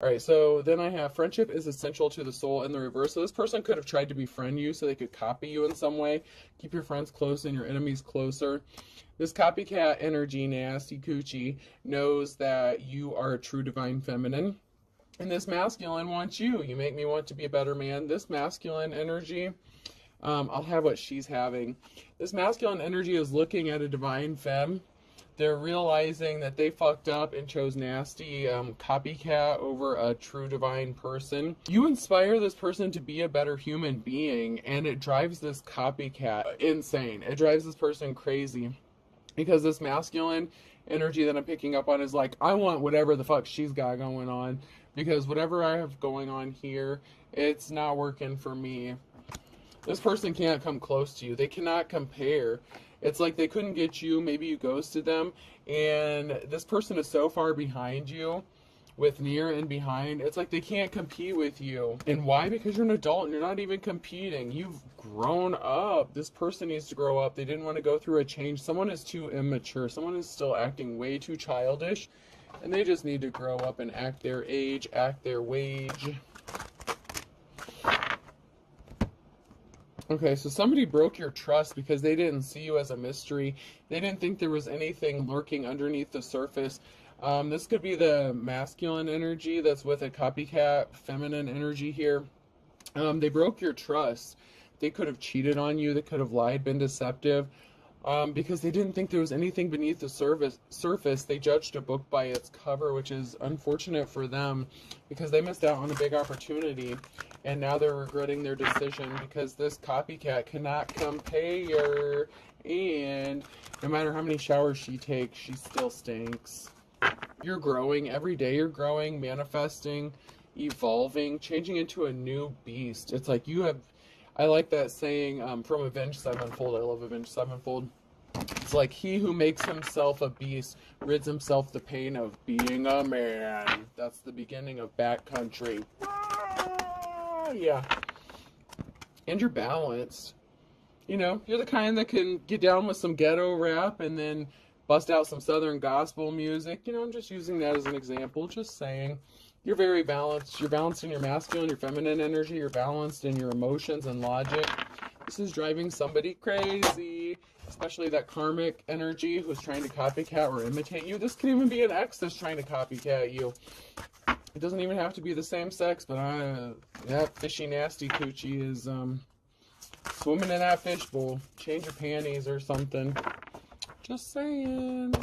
All right, so then I have friendship is essential to the soul in the reverse. So this person could have tried to befriend you so they could copy you in some way. Keep your friends close and your enemies closer. This copycat energy, nasty coochie, knows that you are a true divine feminine. And this masculine wants you. You make me want to be a better man. This masculine energy, I'll have what she's having. This masculine energy is looking at a divine femme. They're realizing that they fucked up and chose nasty copycat over a true divine person. You inspire this person to be a better human being, and it drives this copycat insane. It drives this person crazy because this masculine energy that I'm picking up on is like, I want whatever the fuck she's got going on, because whatever I have going on here, it's not working for me. This person can't come close to you. They cannot compare. It's like they couldn't get you, maybe you ghosted them, and this person is so far behind you with near and behind. It's like they can't compete with you. And why? Because you're an adult and you're not even competing. You've grown up. This person needs to grow up. They didn't want to go through a change. Someone is too immature. Someone is still acting way too childish, and they just need to grow up and act their age, act their wage. Okay, so somebody broke your trust because they didn't see you as a mystery. They didn't think there was anything lurking underneath the surface. This could be the masculine energy that's with a copycat feminine energy here. They broke your trust. They could have cheated on you. They could have lied, been deceptive. Because they didn't think there was anything beneath the surface. They judged a book by its cover, which is unfortunate for them because they missed out on a big opportunity, and now they're regretting their decision because this copycat cannot compare, and no matter how many showers she takes, she still stinks. You're growing every day. You're growing, manifesting, evolving, changing into a new beast. It's like you have, I like that saying from Avenged Sevenfold. I love Avenged Sevenfold. It's like he who makes himself a beast rids himself the pain of being a man. That's the beginning of Backcountry. Ah, yeah. And you're balanced. You know, you're the kind that can get down with some ghetto rap and then bust out some southern gospel music. You know, I'm just using that as an example. Just saying. You're very balanced. You're balanced in your masculine, your feminine energy. You're balanced in your emotions and logic. This is driving somebody crazy, especially that karmic energy who's trying to copycat or imitate you. This could even be an ex that's trying to copycat you. It doesn't even have to be the same sex, but that fishy, nasty coochie is swimming in that fishbowl. Change your panties or something. Just saying.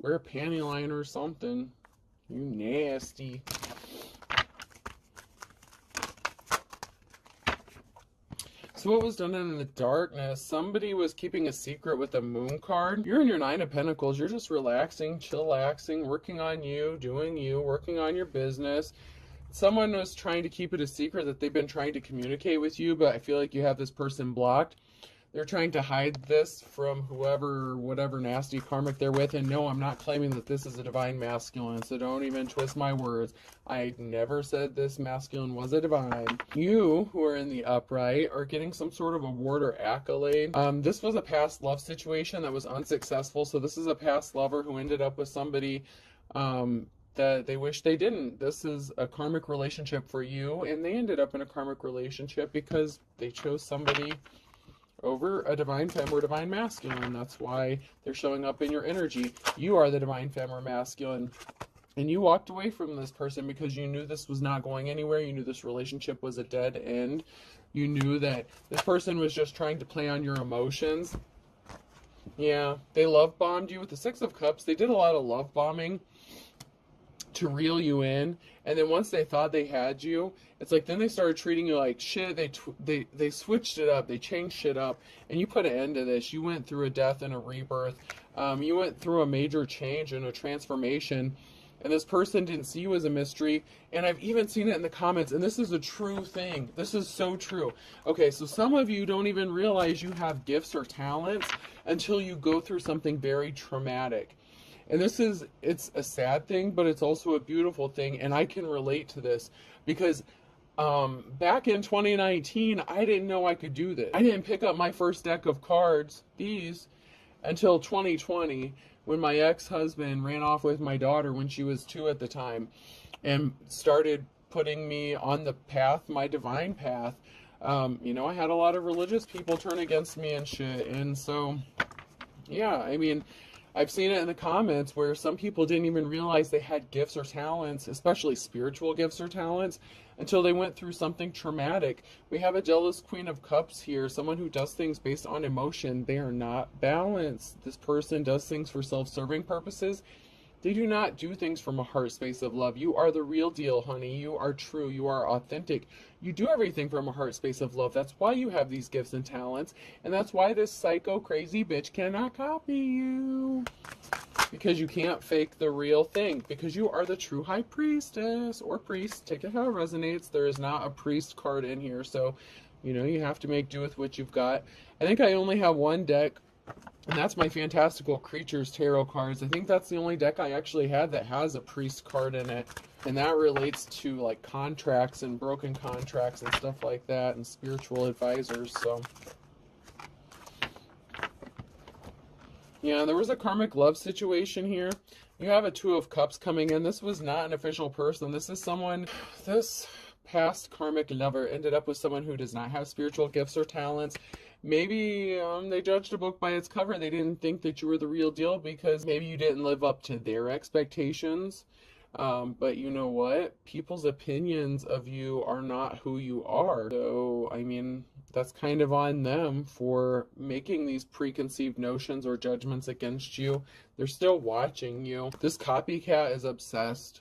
Wear a panty liner or something. You nasty. So what was done in the darkness? Somebody was keeping a secret with a moon card. You're in your Nine of Pentacles. You're just relaxing, chillaxing, working on you, doing you, working on your business. Someone was trying to keep it a secret that they've been trying to communicate with you, but I feel like you have this person blocked. They're trying to hide this from whoever, whatever nasty karmic they're with. And no, I'm not claiming that this is a divine masculine, so don't even twist my words. I never said this masculine was a divine. You, who are in the upright, are getting some sort of award or accolade. This was a past love situation that was unsuccessful, so this is a past lover who ended up with somebody that they wish they didn't. This is a karmic relationship for you, and they ended up in a karmic relationship because they chose somebody over a divine femme or divine masculine. That's why they're showing up in your energy. You are the divine femme or masculine. And you walked away from this person because you knew this was not going anywhere. You knew this relationship was a dead end. You knew that this person was just trying to play on your emotions. Yeah, they love bombed you with the Six of Cups. They did a lot of love bombing to reel you in, and then once they thought they had you, it's like then they started treating you like shit. They switched it up, they changed shit up, and you put an end to this. You went through a death and a rebirth. You went through a major change and a transformation, and this person didn't see you as a mystery. And I've even seen it in the comments, and this is a true thing. This is so true. Okay, so some of you don't even realize you have gifts or talents until you go through something very traumatic. And it's a sad thing, but it's also a beautiful thing. And I can relate to this because back in 2019, I didn't know I could do this. I didn't pick up my first deck of cards, these, until 2020, when my ex-husband ran off with my daughter when she was 2 at the time. and started putting me on the path, my divine path. You know, I had a lot of religious people turn against me and shit. And so, yeah, I mean, I've seen it in the comments where some people didn't even realize they had gifts or talents, especially spiritual gifts or talents, until they went through something traumatic. We have a jealous Queen of Cups here, someone who does things based on emotion. They are not balanced. This person does things for self-serving purposes. They do not do things from a heart space of love. You are the real deal, honey. You are true. You are authentic. You do everything from a heart space of love. That's why you have these gifts and talents. And that's why this psycho crazy bitch cannot copy you. Because you can't fake the real thing. Because you are the true high priestess or priest. Take it how it resonates. There is not a priest card in here. So, you know, you have to make do with what you've got. I think I only have one deck. And that's my Fantastical Creatures tarot cards. I think that's the only deck I actually had that has a priest card in it. And that relates to like contracts and broken contracts and stuff like that and spiritual advisors. So, yeah, there was a karmic love situation here. You have a Two of Cups coming in. This was not an official person. This is someone, this past karmic lover ended up with someone who does not have spiritual gifts or talents. Maybe they judged a book by its cover. They didn't think that you were the real deal because maybe you didn't live up to their expectations. But you know what? People's opinions of you are not who you are. So, I mean, that's kind of on them for making these preconceived notions or judgments against you. They're still watching you. This copycat is obsessed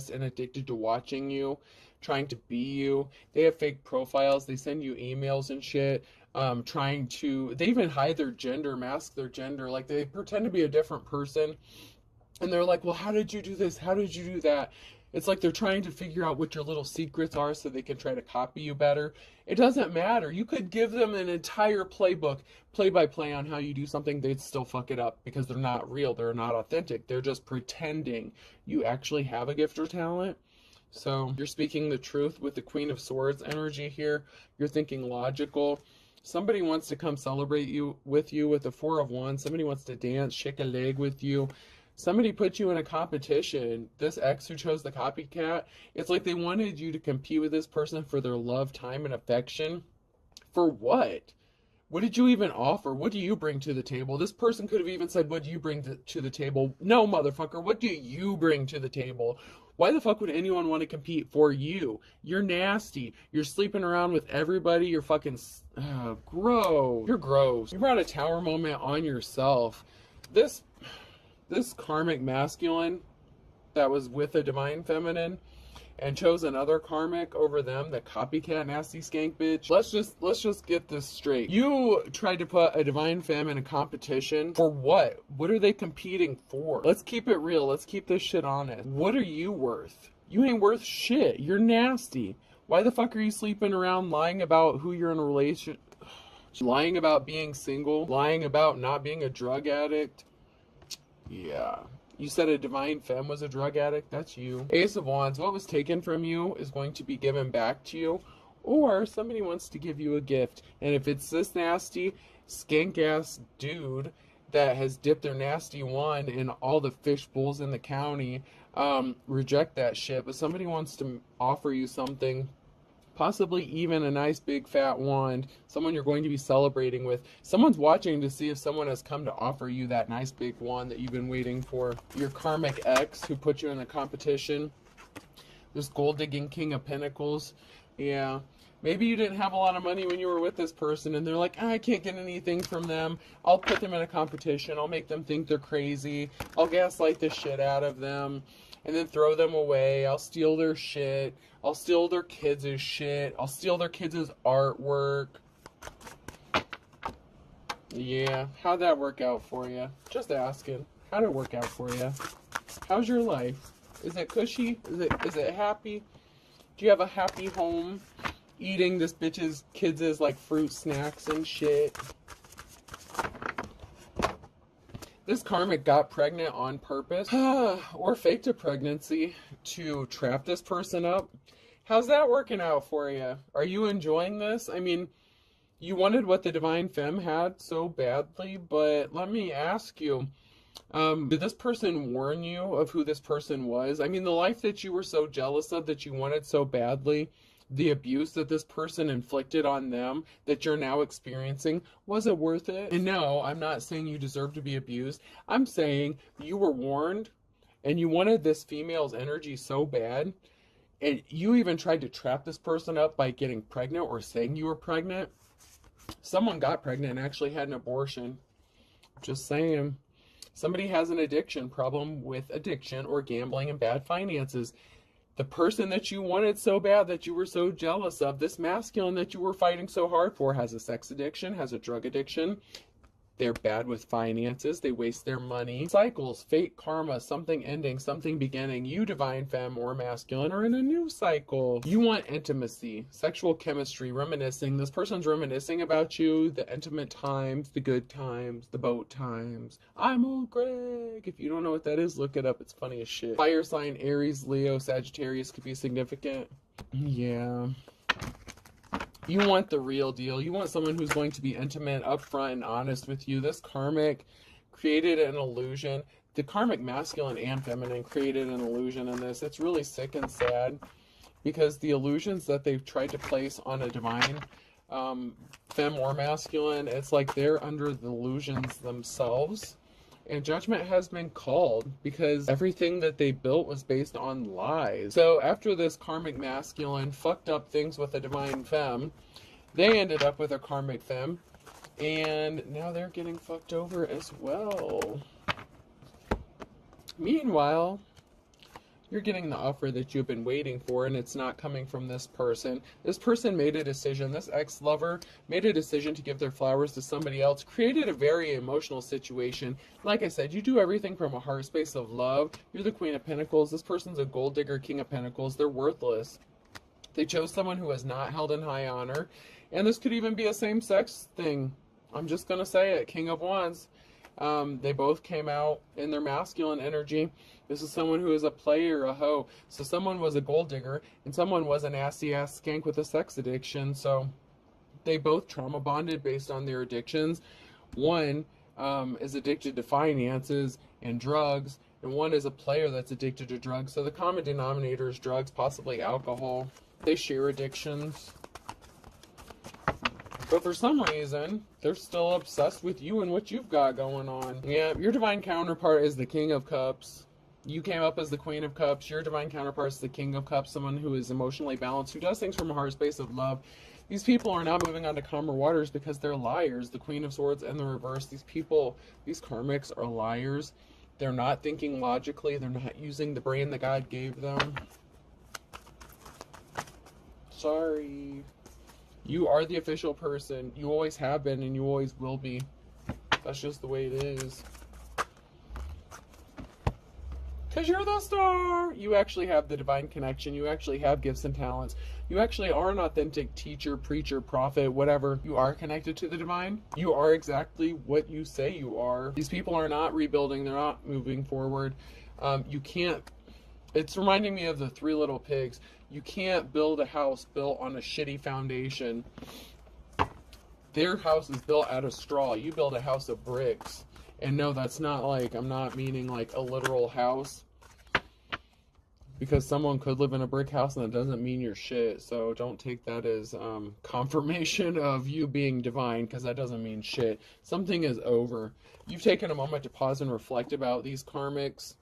and addicted to watching you, trying to be you. They have fake profiles. They send you emails and shit. They even hide their gender, mask their gender. Like, they pretend to be a different person. And they're like, well, how did you do this? How did you do that? It's like they're trying to figure out what your little secrets are so they can try to copy you better. It doesn't matter. You could give them an entire playbook, play-by-play on how you do something. They'd still fuck it up because they're not real. They're not authentic. They're just pretending you actually have a gift or talent. So you're speaking the truth with the Queen of Swords energy here. You're thinking logical. Somebody wants to come celebrate you with the Four of Wands. Somebody wants to dance, shake a leg with you. Somebody put you in a competition. This ex who chose the copycat, it's like they wanted you to compete with this person for their love, time, and affection. For what? What did you even offer? What do you bring to the table? This person could have even said, what do you bring to the table? No, motherfucker, what do you bring to the table? Why the fuck would anyone want to compete for you? You're nasty. You're sleeping around with everybody. You're fucking gross. You're gross. You brought a tower moment on yourself. This karmic masculine that was with a divine feminine and chose another karmic over them, the copycat nasty skank bitch. Let's just get this straight. You tried to put a divine femme in a competition for what? What are they competing for? Let's keep it real. Let's keep this shit honest. What are you worth? You ain't worth shit. You're nasty. Why the fuck are you sleeping around lying about who you're in a relationship? Lying about being single? Lying about not being a drug addict? Yeah. You said a divine femme was a drug addict? That's you. Ace of Wands, what was taken from you is going to be given back to you. Or somebody wants to give you a gift. And if it's this nasty, skank-ass dude that has dipped their nasty wand in all the fish bowls in the county, reject that shit. But somebody wants to offer you something, possibly even a nice big fat wand, someone you're going to be celebrating with. Someone's watching to see if someone has come to offer you that nice big wand that you've been waiting for. Your karmic ex who put you in a competition. This gold digging King of Pentacles. Yeah. Maybe you didn't have a lot of money when you were with this person and they're like, I can't get anything from them. I'll put them in a competition. I'll make them think they're crazy. I'll gaslight the shit out of them and then throw them away. I'll steal their shit. I'll steal their kids' shit. I'll steal their kids' artwork. Yeah, how'd that work out for you? Just asking. How'd it work out for you? How's your life? Is it cushy? Is it happy? Do you have a happy home? Eating this bitch's kids' like fruit snacks and shit. This karmic got pregnant on purpose or faked a pregnancy to trap this person up. How's that working out for you? Are you enjoying this? I mean, you wanted what the divine femme had so badly, but let me ask you, Did this person warn you of who this person was? I mean, the life that you were so jealous of, that you wanted so badly, the abuse that this person inflicted on them that you're now experiencing, was it worth it? And no, I'm not saying you deserve to be abused. I'm saying you were warned and you wanted this female's energy so bad, and you even tried to trap this person up by getting pregnant or saying you were pregnant. Someone got pregnant and actually had an abortion. Just saying. Somebody has an addiction problem with addiction or gambling and bad finances. The person that you wanted so bad, that you were so jealous of, this masculine that you were fighting so hard for, has a sex addiction, has a drug addiction. They're bad with finances. They waste their money. Cycles, fate, karma, something ending, something beginning. You, divine femme or masculine, are in a new cycle. You want intimacy, sexual chemistry, reminiscing. This person's reminiscing about you, the intimate times, the good times, the boat times. I'm old Greg. If you don't know what that is, look it up. It's funny as shit. Fire sign, Aries, Leo, Sagittarius could be significant. Yeah. You want the real deal. You want someone who's going to be intimate, upfront, and honest with you. This karmic created an illusion. The karmic masculine and feminine created an illusion in this. It's really sick and sad because the illusions that they've tried to place on a divine femme or masculine, it's like they're under the illusions themselves. And judgment has been called because everything that they built was based on lies. So after this karmic masculine fucked up things with a divine femme, they ended up with a karmic femme, and now they're getting fucked over as well. Meanwhile, you're getting the offer that you've been waiting for, and it's not coming from this person. This person made a decision. This ex-lover made a decision to give their flowers to somebody else, created a very emotional situation. Like I said, you do everything from a heart space of love. You're the Queen of Pentacles. This person's a gold digger, King of Pentacles. They're worthless. They chose someone who is not held in high honor. And this could even be a same-sex thing. I'm just going to say it. King of Wands. They both came out in their masculine energy. This is someone who is a player, a hoe. So someone was a gold digger, and someone was an assy-ass skank with a sex addiction. So they both trauma bonded based on their addictions. One is addicted to finances and drugs, and one is a player that's addicted to drugs. So the common denominator is drugs, possibly alcohol. They share addictions. But for some reason, they're still obsessed with you and what you've got going on. Yeah, your divine counterpart is the King of Cups. You came up as the Queen of Cups. Your divine counterpart is the King of Cups, someone who is emotionally balanced, who does things from a heart space of love. These people are now moving on to calmer waters because they're liars. The Queen of Swords and the reverse. These people, these karmics are liars. They're not thinking logically. They're not using the brain that God gave them. Sorry. You are the official person. You always have been and you always will be. That's just the way it is. Because you're the star. You actually have the divine connection. You actually have gifts and talents. You actually are an authentic teacher, preacher, prophet, whatever. You are connected to the divine. You are exactly what you say you are. These people are not rebuilding. They're not moving forward. You can't. It's reminding me of the Three Little Pigs. You can't build a house built on a shitty foundation. Their house is built out of straw. You build a house of bricks. And no, that's not like, I'm not meaning like a literal house. Because someone could live in a brick house and that doesn't mean you're shit. So don't take that as confirmation of you being divine, because that doesn't mean shit. Something is over. You've taken a moment to pause and reflect about these karmics.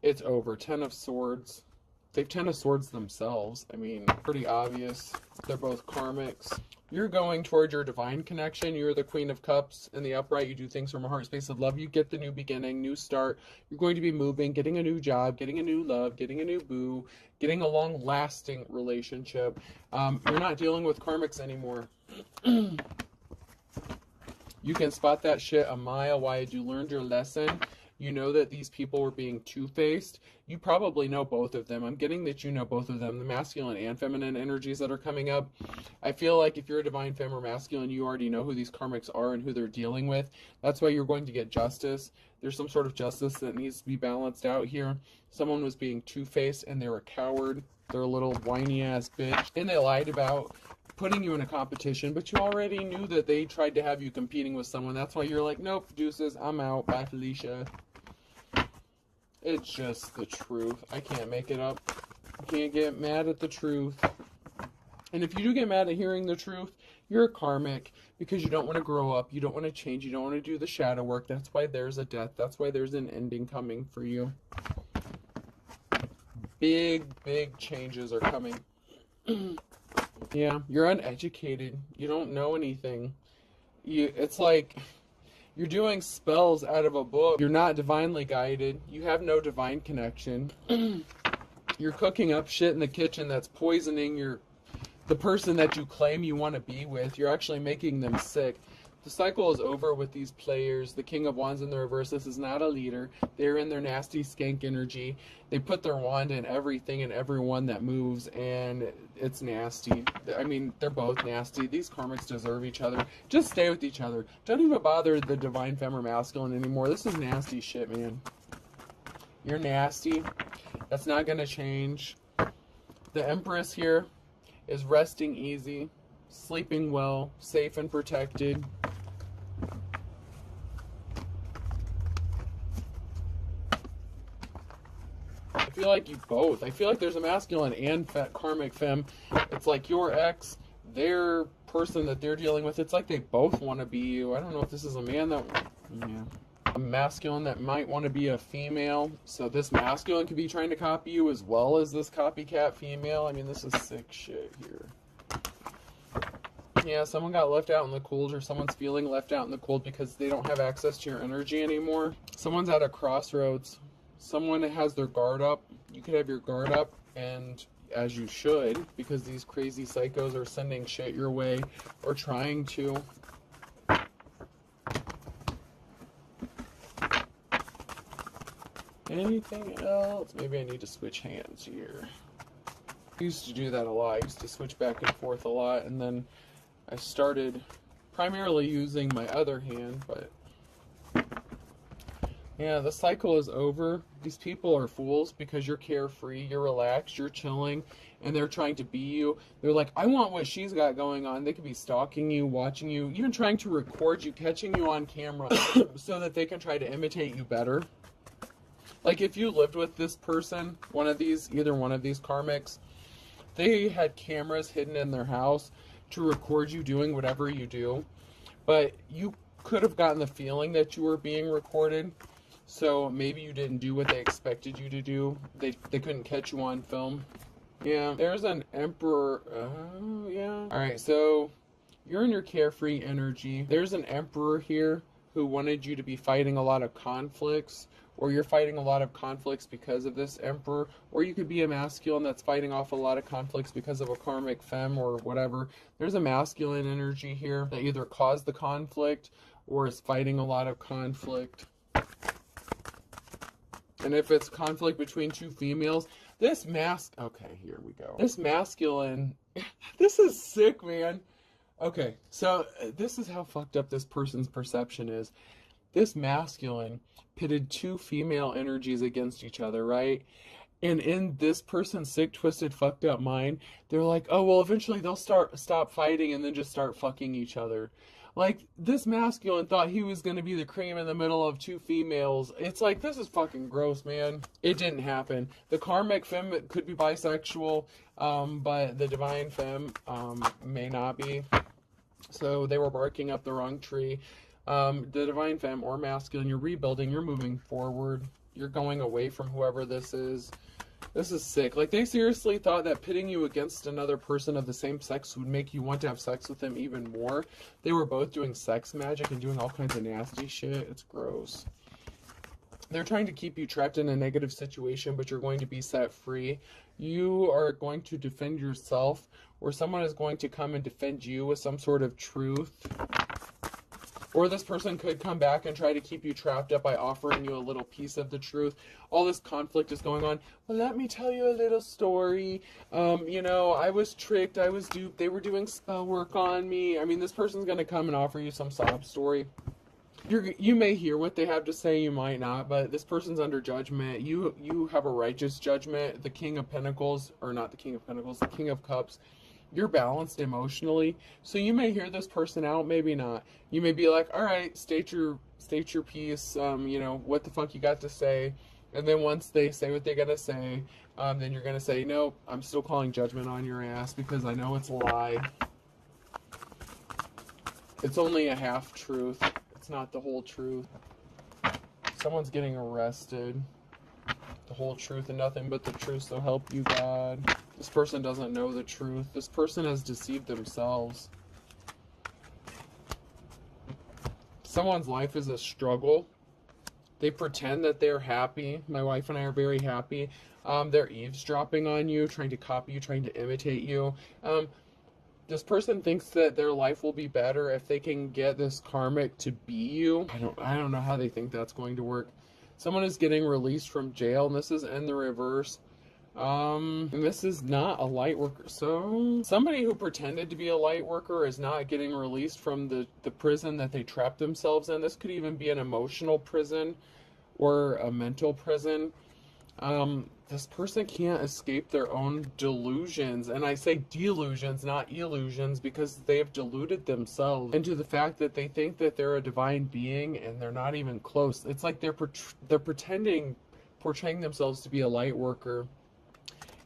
It's over. 10 of Swords. They've 10 of Swords themselves. I mean, pretty obvious. They're both karmics. You're going toward your divine connection. You're the Queen of Cups in the upright. You do things from a heart space of love. You get the new beginning, new start. You're going to be moving, getting a new job, getting a new love, getting a new boo, getting a long-lasting relationship. You're not dealing with karmics anymore. You can spot that shit a mile wide. You learned your lesson. You know that these people were being two-faced. You probably know both of them. I'm getting that you know both of them, the masculine and feminine energies that are coming up. I feel like if you're a divine femme or masculine, you already know who these karmics are and who they're dealing with. That's why you're going to get justice. There's some sort of justice that needs to be balanced out here. Someone was being two-faced and they're a coward. They're a little whiny-ass bitch. And they lied about putting you in a competition, but you already knew that they tried to have you competing with someone. That's why you're like, nope, deuces, I'm out. Bye, Felicia. It's just the truth. I can't make it up. You can't get mad at the truth. And if you do get mad at hearing the truth, you're a karmic because you don't want to grow up. You don't want to change. You don't want to do the shadow work. That's why there's a death. That's why there's an ending coming for you. Big, big changes are coming. Yeah, you're uneducated. You don't know anything. It's like you're doing spells out of a book. You're not divinely guided. You have no divine connection. You're cooking up shit in the kitchen that's poisoning the person that you claim you want to be with. You're actually making them sick. The cycle is over with these players. The King of Wands in the reverse. This is not a leader. They're in their nasty skank energy. They put their wand in everything and everyone that moves, and it's nasty. I mean, they're both nasty. These karmics deserve each other. Just stay with each other. Don't even bother the divine femme or masculine anymore. This is nasty shit, man. You're nasty. That's not going to change. The Empress here is resting easy, sleeping well, safe and protected. I feel like you both. I feel like there's a masculine and karmic femme. It's like your ex, their person that they're dealing with. It's like they both want to be you. I don't know if this is a man that... Yeah. A masculine that might want to be a female. So this masculine could be trying to copy you as well as this copycat female. I mean, this is sick shit here. Yeah, someone got left out in the cold, or someone's feeling left out in the cold because they don't have access to your energy anymore. Someone's at a crossroads. Someone has their guard up. You could have your guard up, and as you should, because these crazy psychos are sending shit your way or trying to. Anything else? Maybe I need to switch hands here. I used to do that a lot. I used to switch back and forth a lot, and then I started primarily using my other hand, but yeah, the cycle is over. These people are fools because you're carefree, you're relaxed, you're chilling, and they're trying to be you. They're like, I want what she's got going on. They could be stalking you, watching you, even trying to record you, catching you on camera so that they can try to imitate you better. Like if you lived with this person, either one of these karmics, they had cameras hidden in their house to record you doing whatever you do, but you could have gotten the feeling that you were being recorded, so maybe you didn't do what they expected you to do. They couldn't catch you on film. Yeah, there's an emperor. Oh, yeah. Alright, so you're in your carefree energy. There's an emperor here who wanted you to be fighting a lot of conflicts, or you're fighting a lot of conflicts because of this emperor, or you could be a masculine that's fighting off a lot of conflicts because of a karmic femme or whatever. There's a masculine energy here that either caused the conflict or is fighting a lot of conflict. And if it's conflict between two females, okay, here we go. This masculine, this is sick, man. Okay, so this is how fucked up this person's perception is. This masculine pitted two female energies against each other, right? And in this person's sick, twisted, fucked up mind, they're like, oh, well, eventually they'll stop fighting and then just start fucking each other. Like, this masculine thought he was going to be the cream in the middle of two females. It's like, this is fucking gross, man. It didn't happen. The karmic femme could be bisexual, but the divine femme may not be. So they were barking up the wrong tree. The divine femme or masculine, you're rebuilding, you're moving forward, you're going away from whoever this is. This is sick. Like, they seriously thought that pitting you against another person of the same sex would make you want to have sex with them even more. They were both doing sex magic and doing all kinds of nasty shit. It's gross. They're trying to keep you trapped in a negative situation, but you're going to be set free. You are going to defend yourself, or someone is going to come and defend you with some sort of truth. Or this person could come back and try to keep you trapped up by offering you a little piece of the truth. All this conflict is going on. Well, let me tell you a little story. You know, I was tricked. I was duped. They were doing spell work on me. I mean, this person's going to come and offer you some sob story. You may hear what they have to say, you might not, but this person's under judgment. You have a righteous judgment. The King of Pentacles, or not the King of Pentacles, the King of Cups. You're balanced emotionally, so you may hear this person out, maybe not. You may be like, all right, state your piece, you know, what the fuck you got to say. And then once they say what they're going to say, then you're going to say, no, I'm still calling judgment on your ass because I know it's a lie. It's only a half truth. It's not the whole truth. Someone's getting arrested. The whole truth and nothing but the truth, so help you God. This person doesn't know the truth. This person has deceived themselves. Someone's life is a struggle. They pretend that they're happy. My wife and I are very happy. They're eavesdropping on you, trying to copy you, trying to imitate you. This person thinks that their life will be better if they can get this karmic to be you. I don't know how they think that's going to work. Someone is getting released from jail, and this is in the reverse. And this is not a light worker. So somebody who pretended to be a light worker is not getting released from the prison that they trapped themselves in. This could even be an emotional prison or a mental prison. This person can't escape their own delusions. And I say delusions, not illusions, because they have deluded themselves into the fact that they think that they're a divine being and they're not even close. It's like they're portraying themselves to be a light worker.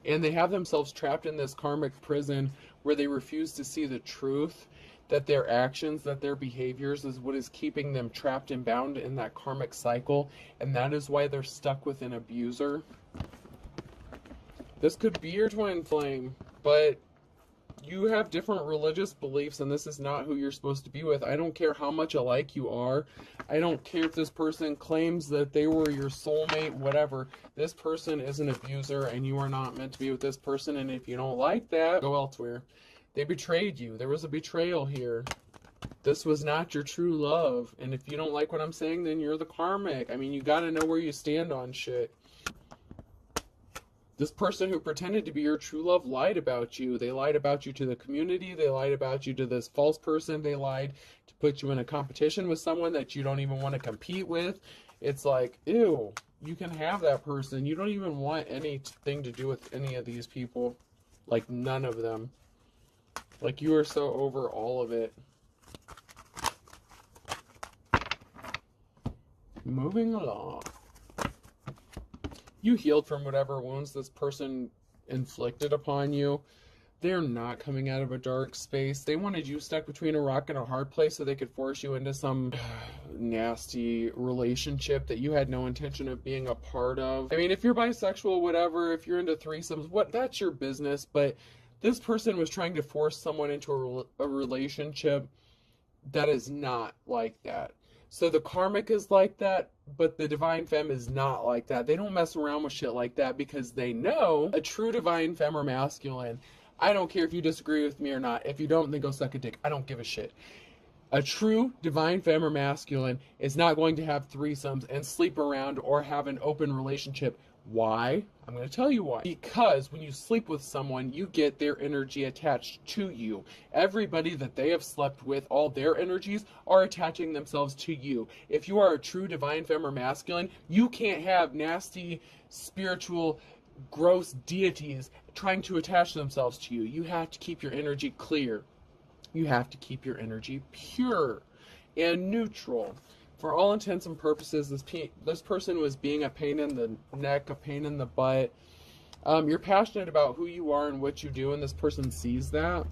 And they have themselves trapped in this karmic prison where they refuse to see the truth, that their actions, that their behaviors is what is keeping them trapped and bound in that karmic cycle. And that is why they're stuck with an abuser. This could be your twin flame, but you have different religious beliefs and this is not who you're supposed to be with. I don't care how much alike you are. I don't care if this person claims that they were your soulmate, whatever. This person is an abuser and you are not meant to be with this person. And if you don't like that, go elsewhere. They betrayed you. There was a betrayal here. This was not your true love. And if you don't like what I'm saying, then you're the karmic. I mean, you got to know where you stand on shit. This person who pretended to be your true love lied about you. They lied about you to the community. They lied about you to this false person. They lied to put you in a competition with someone that you don't even want to compete with. It's like, ew, you can have that person. You don't even want anything to do with any of these people. Like, none of them. Like, you are so over all of it. Moving along. You healed from whatever wounds this person inflicted upon you. They're not coming out of a dark space. They wanted you stuck between a rock and a hard place so they could force you into some nasty relationship that you had no intention of being a part of. I mean, if you're bisexual, whatever, if you're into threesomes, that's your business. But this person was trying to force someone into a relationship that is not like that. So the karmic is like that, but the divine femme is not like that. They don't mess around with shit like that because they know a true divine femme or masculine. I don't care if you disagree with me or not. If you don't, then go suck a dick. I don't give a shit. A true divine femme or masculine is not going to have threesomes and sleep around or have an open relationship. Why? I'm going to tell you why. Because when you sleep with someone, you get their energy attached to you. Everybody that they have slept with, all their energies are attaching themselves to you. If you are a true divine femme or masculine, you can't have nasty, spiritual, gross deities trying to attach themselves to you. You have to keep your energy clear. You have to keep your energy pure and neutral. For all intents and purposes, this person was being a pain in the neck, a pain in the butt. You're passionate about who you are and what you do, and this person sees that.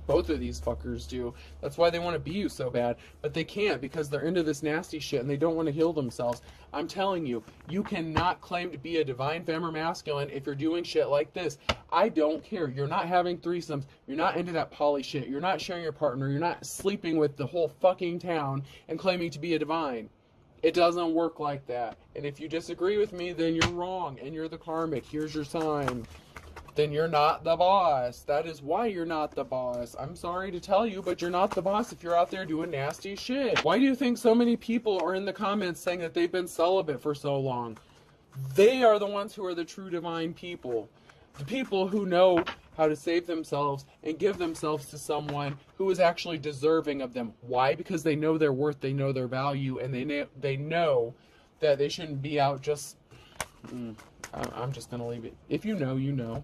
Both of these fuckers do. That's why they want to be you so bad. But they can't because they're into this nasty shit and they don't want to heal themselves. I'm telling you, you cannot claim to be a divine femme or masculine if you're doing shit like this. I don't care. You're not having threesomes. You're not into that poly shit. You're not sharing your partner. You're not sleeping with the whole fucking town and claiming to be a divine. It doesn't work like that. And if you disagree with me, then you're wrong and you're the karmic. Here's your sign. Then you're not the boss. That is why you're not the boss. I'm sorry to tell you, but you're not the boss if you're out there doing nasty shit. Why do you think so many people are in the comments saying that they've been celibate for so long? They are the ones who are the true divine people. The people who know how to save themselves and give themselves to someone who is actually deserving of them. Why? Because they know their worth, they know their value, and they know that they shouldn't be out just... I'm just going to leave it. If you know, you know.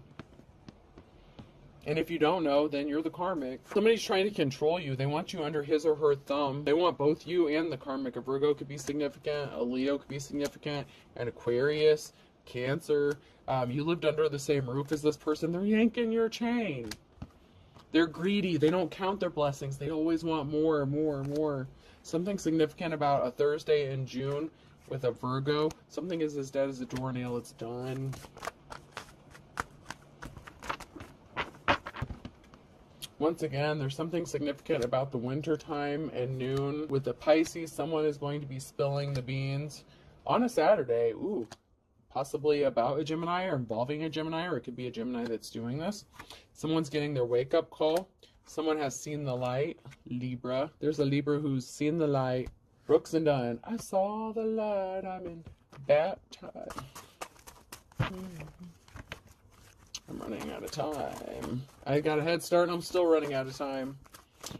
And if you don't know, then you're the karmic. Somebody's trying to control you. They want you under his or her thumb. They want both you and the karmic. A Virgo could be significant. A Leo could be significant. An Aquarius, Cancer. You lived under the same roof as this person. They're yanking your chain. They're greedy. They don't count their blessings. They always want more, more, more. Something significant about a Thursday in June with a Virgo. Something is as dead as a doornail. It's done. Once again, there's something significant about the winter time and noon. With the Pisces, someone is going to be spilling the beans on a Saturday. Ooh, possibly about a Gemini or involving a Gemini, or it could be a Gemini that's doing this. Someone's getting their wake-up call. Someone has seen the light. Libra. There's a Libra who's seen the light. Brooks and Dunn. I saw the light. I'm in baptized. I'm running out of time. I got a head start and I'm still running out of time.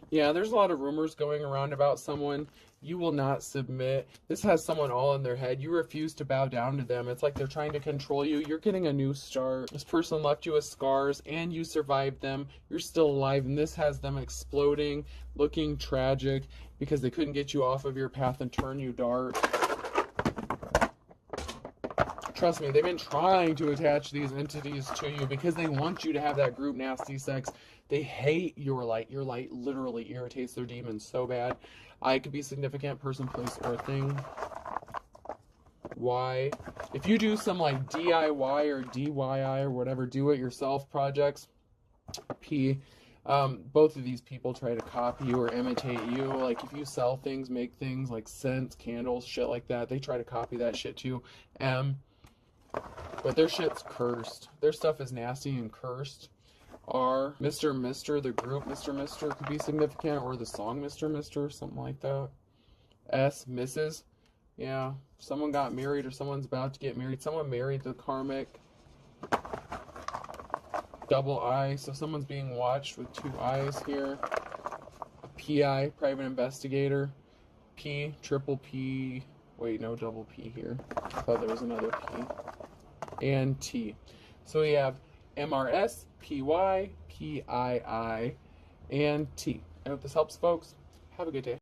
Yeah, there's a lot of rumors going around about someone. You will not submit. This has someone all in their head. You refuse to bow down to them. It's like they're trying to control you. You're getting a new start. This person left you with scars and you survived them. You're still alive, and this has them exploding, looking tragic because they couldn't get you off of your path and turn you dark. Trust me, they've been trying to attach these entities to you because they want you to have that group nasty sex. They hate your light. Your light literally irritates their demons so bad. I could be significant, person, place, or thing. Y. If you do some like DIY or DIY or whatever, do-it-yourself projects, P. Both of these people try to copy you or imitate you. Like if you sell things, make things like scents, candles, shit like that, they try to copy that shit too. M. But their shit's cursed. Their stuff is nasty and cursed. R. Mr. Mister, the group Mr. Mister could be significant, or the song Mr. Mister, something like that. S. Mrs. Yeah, someone got married or someone's about to get married. Someone married the karmic. Double I, so someone's being watched with two eyes here. A PI, private investigator. P, triple P. Wait, no double P here. I thought there was another P. And T. So we have MRS, PY, PII, and T. I hope this helps, folks. Have a good day.